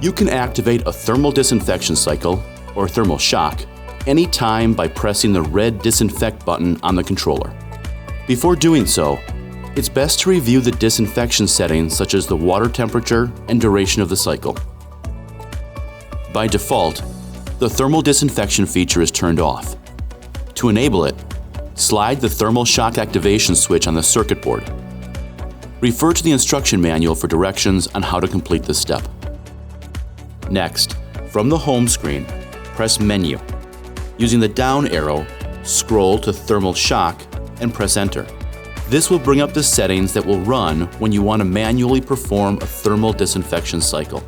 You can activate a thermal disinfection cycle, or thermal shock, anytime by pressing the red disinfect button on the controller. Before doing so, it's best to review the disinfection settings such as the water temperature and duration of the cycle. By default, the thermal disinfection feature is turned off. To enable it, slide the thermal shock activation switch on the circuit board. Refer to the instruction manual for directions on how to complete this step. Next, from the home screen, press Menu. Using the down arrow, scroll to Thermal Shock and press Enter. This will bring up the settings that will run when you want to manually perform a thermal disinfection cycle.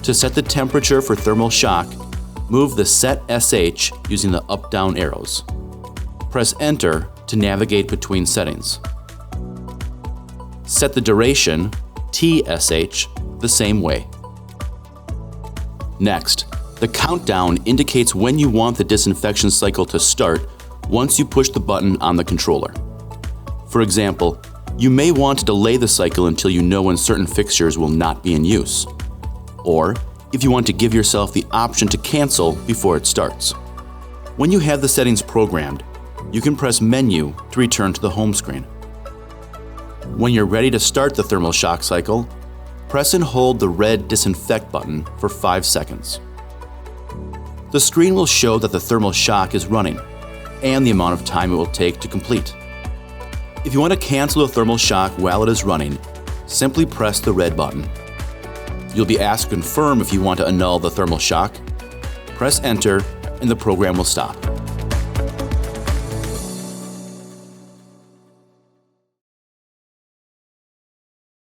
To set the temperature for thermal shock, move the Set SH using the up-down arrows. Press Enter to navigate between settings. Set the duration, TSH, the same way. Next, the countdown indicates when you want the disinfection cycle to start once you push the button on the controller. For example, you may want to delay the cycle until you know when certain fixtures will not be in use. Or, if you want to give yourself the option to cancel before it starts. When you have the settings programmed, you can press Menu to return to the home screen. When you're ready to start the thermal shock cycle, press and hold the red disinfect button for 5 seconds. The screen will show that the thermal shock is running and the amount of time it will take to complete. If you want to cancel a thermal shock while it is running, simply press the red button. You'll be asked to confirm if you want to annul the thermal shock. Press Enter and the program will stop.